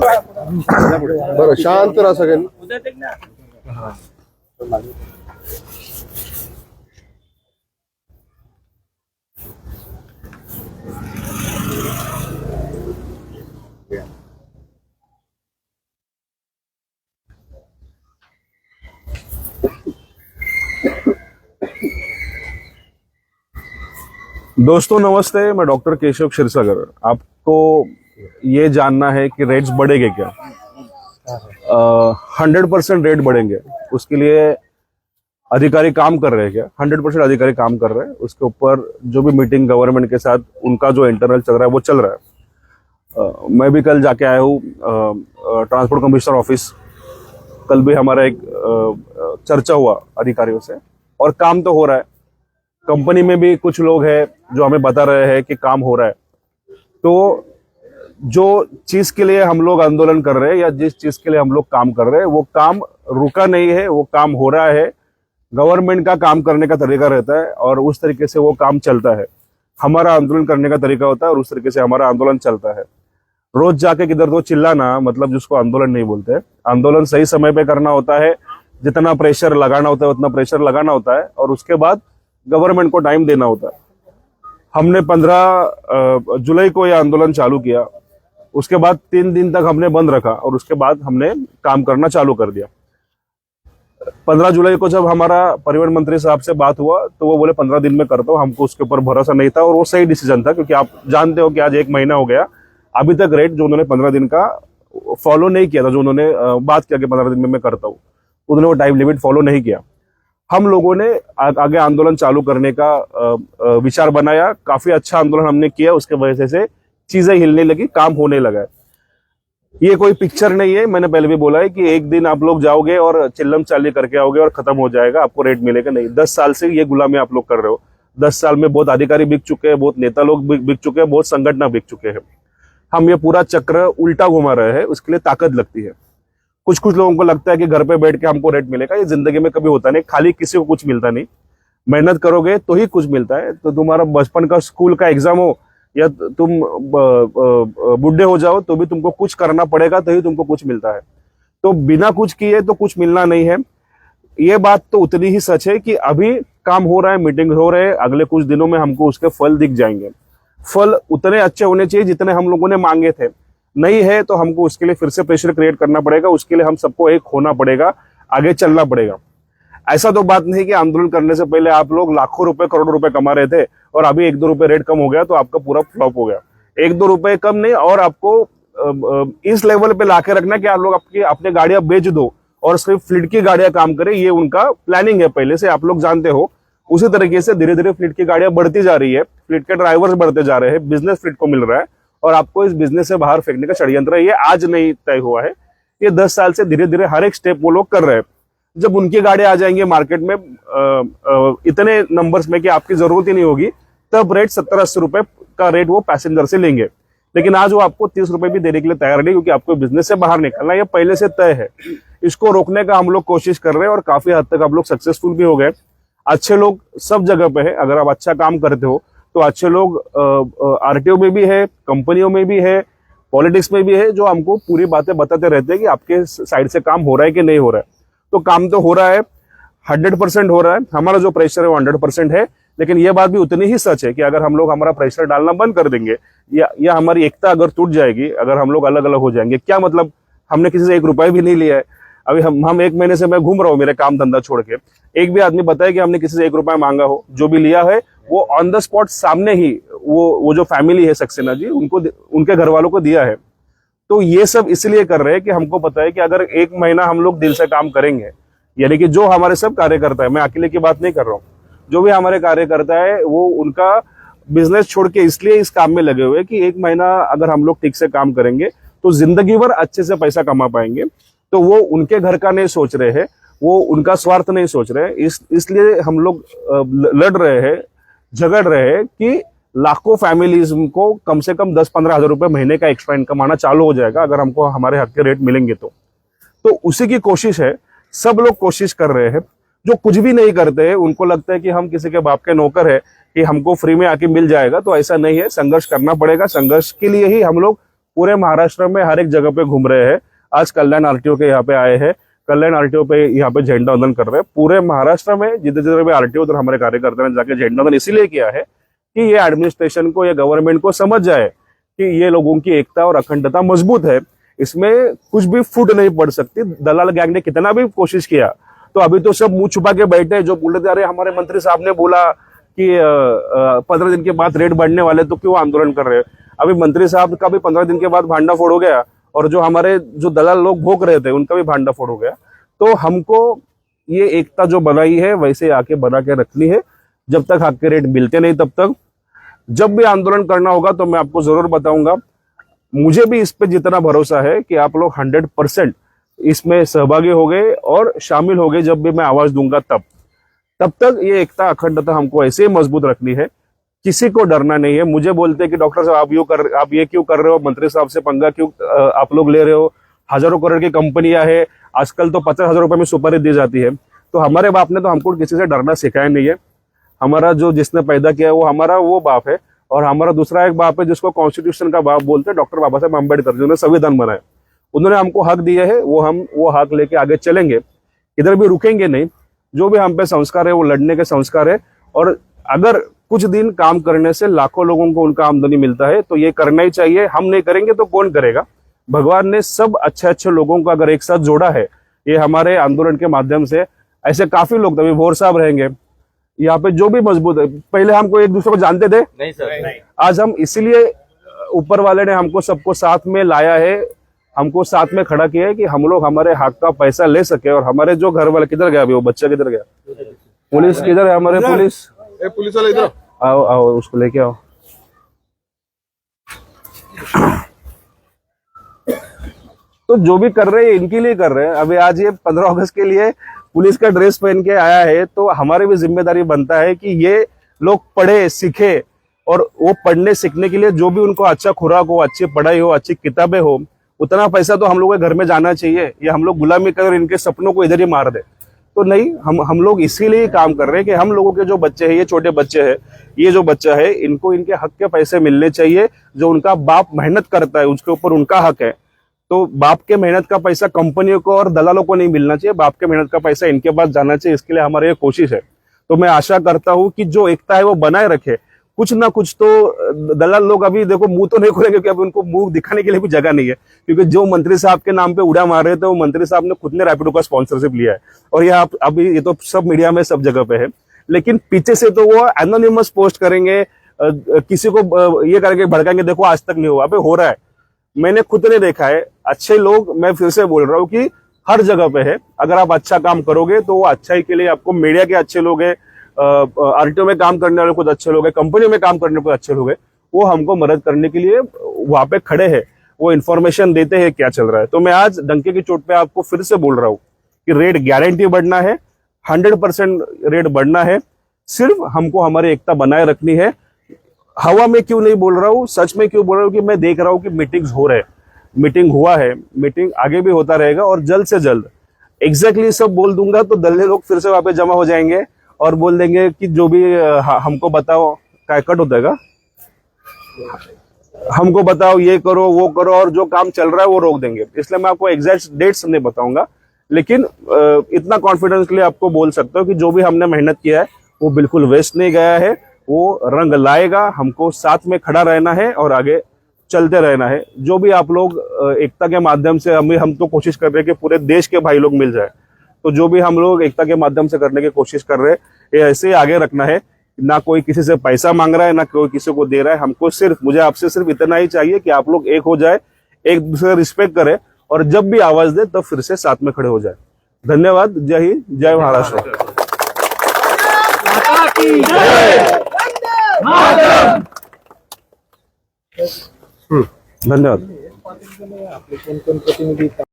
बरं शांत राहा सगळ्यांनी. दोस्तों नमस्ते, मैं डॉक्टर केशव क्षीरसागर। आपको ये जानना है कि रेट्स बढ़ेंगे क्या? 100% रेट बढ़ेंगे। उसके लिए अधिकारी काम कर रहे हैं क्या? 100% अधिकारी काम कर रहे हैं। उसके ऊपर जो भी मीटिंग गवर्नमेंट के साथ उनका जो इंटरनल चल रहा है वो चल रहा है। मैं भी कल जाके आया हूँ ट्रांसपोर्ट कमिश्नर ऑफिस। कल भी हमारा एक चर्चा हुआ अधिकारियों से और काम तो हो रहा है। कंपनी में भी कुछ लोग हैं जो हमें बता रहे हैं कि काम हो रहा है। तो जो चीज के लिए हम लोग आंदोलन कर रहे हैं या जिस चीज के लिए हम लोग काम कर रहे हैं वो काम रुका नहीं है, वो काम हो रहा है। गवर्नमेंट का काम करने का तरीका रहता है और उस तरीके से वो काम चलता है। हमारा आंदोलन करने का तरीका होता है और उस तरीके से हमारा आंदोलन चलता है। रोज जाके किधर तो चिल्लाना मतलब जिसको आंदोलन नहीं बोलते। आंदोलन सही समय पे करना होता है, जितना प्रेशर लगाना होता है उतना प्रेशर लगाना होता है और उसके बाद गवर्नमेंट को टाइम देना होता है। हमने 15 जुलाई को यह आंदोलन चालू किया। उसके बाद 3 दिन तक हमने बंद रखा और उसके बाद हमने काम करना चालू कर दिया। 15 जुलाई को जब हमारा परिवहन मंत्री साहब से बात हुआ तो वो बोले 15 दिन में करता हूँ। हमको उसके ऊपर भरोसा नहीं था और वो सही डिसीजन था, क्योंकि आप जानते हो कि आज 1 महीना हो गया, अभी तक रेट जो उन्होंने 15 दिन का फॉलो नहीं किया था, जो उन्होंने बात किया कि 15 दिन में मैं करता हूँ, उन्होंने वो टाइम लिमिट फॉलो नहीं किया। हम लोगों ने आगे आंदोलन चालू करने का विचार बनाया। काफी अच्छा आंदोलन हमने किया, उसके वजह से चीजें हिलने लगी, काम होने लगा। ये कोई पिक्चर नहीं है। मैंने पहले भी बोला है कि एक दिन आप लोग जाओगे और चिल्लम चाली करके आओगे और खत्म हो जाएगा, आपको रेट मिलेगा नहीं। 10 साल से ये गुलामी आप लोग कर रहे हो। 10 साल में बहुत अधिकारी बिक चुके हैं, बहुत नेता लोग बिक चुके हैं, बहुत संगठन बिक चुके हैं। हम ये पूरा चक्र उल्टा घुमा रहे हैं, उसके लिए ताकत लगती है। कुछ लोगों को लगता है कि घर पे बैठ के हमको रेट मिलेगा। ये जिंदगी में कभी होता नहीं, खाली किसी को कुछ मिलता नहीं। मेहनत करोगे तो ही कुछ मिलता है। तो तुम्हारा बचपन का स्कूल का एग्जाम हो या तुम बुढ़े हो जाओ तो भी तुमको कुछ करना पड़ेगा, तभी तुमको कुछ मिलता है। तो बिना कुछ किए तो कुछ मिलना नहीं है। ये बात तो उतनी ही सच है कि अभी काम हो रहा है, मीटिंग हो रहे हैं, अगले कुछ दिनों में हमको उसके फल दिख जाएंगे। फल उतने अच्छे होने चाहिए जितने हम लोगों ने मांगे थे। नहीं है तो हमको उसके लिए फिर से प्रेशर क्रिएट करना पड़ेगा। उसके लिए हम सबको एक होना पड़ेगा, आगे चलना पड़ेगा। ऐसा तो बात नहीं कि आंदोलन करने से पहले आप लोग लाखों रुपए करोड़ों रुपए कमा रहे थे और अभी 1-2 रुपए रेट कम हो गया तो आपका पूरा फ्लॉप हो गया। 1-2 रुपए कम नहीं, और आपको इस लेवल पे लाके रखना कि आप लोग अपने गाड़ियां बेच दो और सिर्फ फ्लीट की गाड़ियां काम करें। ये उनका प्लानिंग है, पहले से आप लोग जानते हो। उसी तरीके से धीरे धीरे फ्लीट की गाड़ियां बढ़ती जा रही है, फ्लीट के ड्राइवर्स बढ़ते जा रहे हैं, बिजनेस फ्लीट को मिल रहा है और आपको इस बिजनेस से बाहर फेंकने का षड्यंत्र है। ये आज नहीं तय हुआ है, ये 10 साल से धीरे धीरे हर एक स्टेप वो लोग कर रहे हैं। जब उनकी गाड़ियां आ जाएंगे मार्केट में इतने नंबर्स में कि आपकी जरूरत ही नहीं होगी, तब रेट 70-80 रुपए का रेट वो पैसेंजर से लेंगे। लेकिन आज वो आपको 30 रुपए भी देने के लिए तैयार नहीं, क्योंकि आपको बिजनेस से बाहर निकलना ये पहले से तय है। इसको रोकने का हम लोग कोशिश कर रहे हैं और काफी हद तक हम लोग सक्सेसफुल भी हो गए। अच्छे लोग सब जगह पे है। अगर आप अच्छा काम करते हो तो अच्छे लोग आरटीओ में भी है, कंपनियों में भी है, पॉलिटिक्स में भी है, जो हमको पूरी बातें बताते रहते हैं कि आपके साइड से काम हो रहा है कि नहीं हो रहा है। तो काम तो हो रहा है, 100% हो रहा है। हमारा जो प्रेशर है वो 100% है। लेकिन ये बात भी उतनी ही सच है कि अगर हम लोग हमारा प्रेशर डालना बंद कर देंगे या हमारी एकता अगर टूट जाएगी, अगर हम लोग अलग अलग हो जाएंगे, क्या मतलब? हमने किसी से 1 रुपया भी नहीं लिया है। अभी हम 1 महीने से मैं घूम रहा हूँ मेरे काम धंधा छोड़ के। एक भी आदमी बताए कि हमने किसी से 1 रुपया मांगा हो। जो भी लिया है वो ऑन द स्पॉट सामने ही वो जो फैमिली है सक्सेना जी, उनको उनके घर वालों को दिया है। तो ये सब इसलिए कर रहे हैं कि हमको पता है कि अगर 1 महीना हम लोग दिल से काम करेंगे, यानी कि जो हमारे सब कार्यकर्ता है, मैं अकेले की बात नहीं कर रहा हूँ, जो भी हमारे कार्यकर्ता है वो उनका बिजनेस छोड़ के इसलिए इस काम में लगे हुए कि 1 महीना अगर हम लोग ठीक से काम करेंगे तो जिंदगी भर अच्छे से पैसा कमा पाएंगे। तो वो उनके घर का नहीं सोच रहे हैं, वो उनका स्वार्थ नहीं सोच रहे हैं। इसलिए हम लोग लड़ रहे हैं, झगड़ रहे हैं कि लाखों फैमिलीज को कम से कम 10-15 हजार रुपए महीने का एक्स्ट्रा इनकम आना चालू हो जाएगा अगर हमको हमारे हक के रेट मिलेंगे। तो उसी की कोशिश है। सब लोग कोशिश कर रहे हैं। जो कुछ भी नहीं करते हैं उनको लगता है कि हम किसी के बाप के नौकर है, कि हमको फ्री में आके मिल जाएगा। तो ऐसा नहीं है, संघर्ष करना पड़ेगा। संघर्ष के लिए ही हम लोग पूरे महाराष्ट्र में हर एक जगह पे घूम रहे हैं। आज कल्याण आरटीओ के यहाँ पे आए हैं, कल्याण आरटीओ पे यहाँ पे झंडा वंदन कर रहे हैं। पूरे महाराष्ट्र में जिधर जिधर भी आरटीओ उधर हमारे कार्यकर्ता ने जाके झंडा वंदन इसीलिए किया है कि ये एडमिनिस्ट्रेशन को, ये गवर्नमेंट को समझ जाए कि ये लोगों की एकता और अखंडता मजबूत है, इसमें कुछ भी फूट नहीं पड़ सकती। दलाल गैंग ने कितना भी कोशिश किया तो अभी तो सब मुंह छुपा के बैठे, जो बोल रहे थे अरे हमारे मंत्री साहब ने बोला कि 15 दिन के बाद रेट बढ़ने वाले, तो क्यों आंदोलन कर रहे हैं। अभी मंत्री साहब का भी 15 दिन के बाद भांडा फोड़ हो गया, और जो हमारे जो दलाल लोग भोग रहे थे उनका भी भांडा फोड़ हो गया। तो हमको ये एकता जो बनाई है वैसे आके बना के रखनी है। जब तक हक के रेट मिलते नहीं तब तक, जब भी आंदोलन करना होगा तो मैं आपको जरूर बताऊंगा। मुझे भी इस पे जितना भरोसा है कि आप लोग 100% इसमें सहभागी हो गए और शामिल हो गए जब भी मैं आवाज दूंगा तब तक ये एकता अखंडता हमको ऐसे ही मजबूत रखनी है। किसी को डरना नहीं है। मुझे बोलते हैं कि डॉक्टर साहब आप ये क्यों कर रहे हो, मंत्री साहब से पंगा क्यों आप लोग ले रहे हो, हजारों करोड़ की कंपनियां है, आजकल तो 50,000 रुपए में सुपारी दी जाती है। तो हमारे बाप ने तो हमको किसी से डरना सिखाया नहीं है। हमारा जो जिसने पैदा किया है वो हमारा वो बाप है, और हमारा दूसरा एक बाप है जिसको कॉन्स्टिट्यूशन का बाप बोलते हैं, डॉक्टर बाबा साहब अम्बेडकर, जिन्होंने संविधान बनाया। उन्होंने हमको हक दिया है, वो हक लेके आगे चलेंगे, इधर भी रुकेंगे नहीं। जो भी हम पे संस्कार है वो लड़ने के संस्कार है, और अगर कुछ दिन काम करने से लाखों लोगों को उनका आमदनी मिलता है तो ये करना ही चाहिए। हम नहीं करेंगे तो कौन करेगा। भगवान ने सब अच्छे लोगों को अगर एक साथ जोड़ा है, ये हमारे आंदोलन के माध्यम से ऐसे काफी लोग, तभी भोर साहब रहेंगे यहाँ पे जो भी मजबूत है। पहले हमको एक दूसरे को जानते थे नहीं सर, नहीं। आज हम इसलिए ऊपर वाले ने हमको सबको साथ में लाया है, हमको साथ में खड़ा किया है कि हम लोग हमारे हक का पैसा ले सके। और हमारे जो घर वाले, किधर गया अभी वो बच्चा, किधर गया, पुलिस किधर है, हमारे पुलिस वाले इधर आओ आओ उसको लेके आओ। तो जो भी कर रहे हैं इनके लिए कर रहे हैं। अभी आज ये 15 अगस्त के लिए पुलिस का ड्रेस पहन के आया है, तो हमारी भी जिम्मेदारी बनता है कि ये लोग पढ़े सीखे, और वो पढ़ने सीखने के लिए जो भी उनको अच्छा खुराक हो, अच्छी पढ़ाई हो, अच्छी किताबें हो, उतना पैसा तो हम लोग के घर में जाना चाहिए। ये हम लोग गुलामी कर इनके सपनों को इधर ही मार दे तो नहीं। हम लोग इसीलिए काम कर रहे हैं कि हम लोगों के जो बच्चे हैं, ये छोटे बच्चे हैं, ये जो बच्चा है, इनको इनके हक के पैसे मिलने चाहिए। जो उनका बाप मेहनत करता है उसके ऊपर उनका हक है। तो बाप के मेहनत का पैसा कंपनियों को और दलालों को नहीं मिलना चाहिए, बाप के मेहनत का पैसा इनके पास जाना चाहिए। इसके लिए हमारी ये कोशिश है। तो मैं आशा करता हूं कि जो एकता है वो बनाए रखे। कुछ ना कुछ तो दलाल लोग अभी देखो मुंह तो नहीं खोलेंगे, क्योंकि अभी उनको मुंह दिखाने के लिए भी जगह नहीं है। क्योंकि जो मंत्री साहब के नाम पे उड़ा मार रहे थे, वो मंत्री साहब ने खुद ने रैपिडो का स्पॉन्सरशिप लिया है, और ये अभी ये तो सब मीडिया में सब जगह पे है। लेकिन पीछे से तो वो एनोनिमस पोस्ट करेंगे, किसी को ये करके भड़काएंगे। देखो आज तक नहीं हुआ, अभी हो रहा है, मैंने खुद ने देखा है। अच्छे लोग, मैं फिर से बोल रहा हूँ कि हर जगह पे है। अगर आप अच्छा काम करोगे तो वो अच्छाई के लिए आपको, मीडिया के अच्छे लोग हैं, आरटीओ में काम करने वाले कुछ अच्छे लोग हैं, कंपनियों में काम करने कुछ अच्छे लोग हैं, वो हमको मदद करने के लिए वहां पे खड़े हैं, वो इन्फॉर्मेशन देते हैं क्या चल रहा है। तो मैं आज डंके की चोट पे आपको फिर से बोल रहा हूँ कि रेट गारंटी बढ़ना है, 100% रेट बढ़ना है। सिर्फ हमको हमारी एकता बनाए रखनी है। हवा में क्यों नहीं बोल रहा हूँ, सच में क्यों बोल रहा हूँ कि मैं देख रहा हूँ कि मीटिंग्स हो रहे हैं, मीटिंग हुआ है, मीटिंग आगे भी होता रहेगा, और जल्द से जल्द एग्जैक्टली सब बोल दूंगा तो दल्ले लोग फिर से वहां पे जमा हो जाएंगे और बोल देंगे कि जो भी हमको बताओ, क्या कट हो जाएगा, हमको बताओ, ये करो वो करो, और जो काम चल रहा है वो रोक देंगे। इसलिए मैं आपको एग्जैक्ट डेट्स नहीं बताऊंगा, लेकिन इतना कॉन्फिडेंसली आपको बोल सकता हूँ कि जो भी हमने मेहनत किया है वो बिल्कुल वेस्ट नहीं गया है, वो रंग लाएगा। हमको साथ में खड़ा रहना है और आगे चलते रहना है। जो भी आप लोग एकता के माध्यम से, हम तो कोशिश कर रहे हैं कि पूरे देश के भाई लोग मिल जाए। तो जो भी हम लोग एकता के माध्यम से करने की कोशिश कर रहे हैं, ये ऐसे ही आगे रखना है। ना कोई किसी से पैसा मांग रहा है, ना कोई किसी को दे रहा है। हमको सिर्फ, मुझे आपसे सिर्फ इतना ही चाहिए कि आप लोग एक हो जाए, एक दूसरे रिस्पेक्ट करें, और जब भी आवाज दे तब फिर से साथ में खड़े हो जाए। धन्यवाद। जय हिंद, जय महाराष्ट्र। धन्यवाद।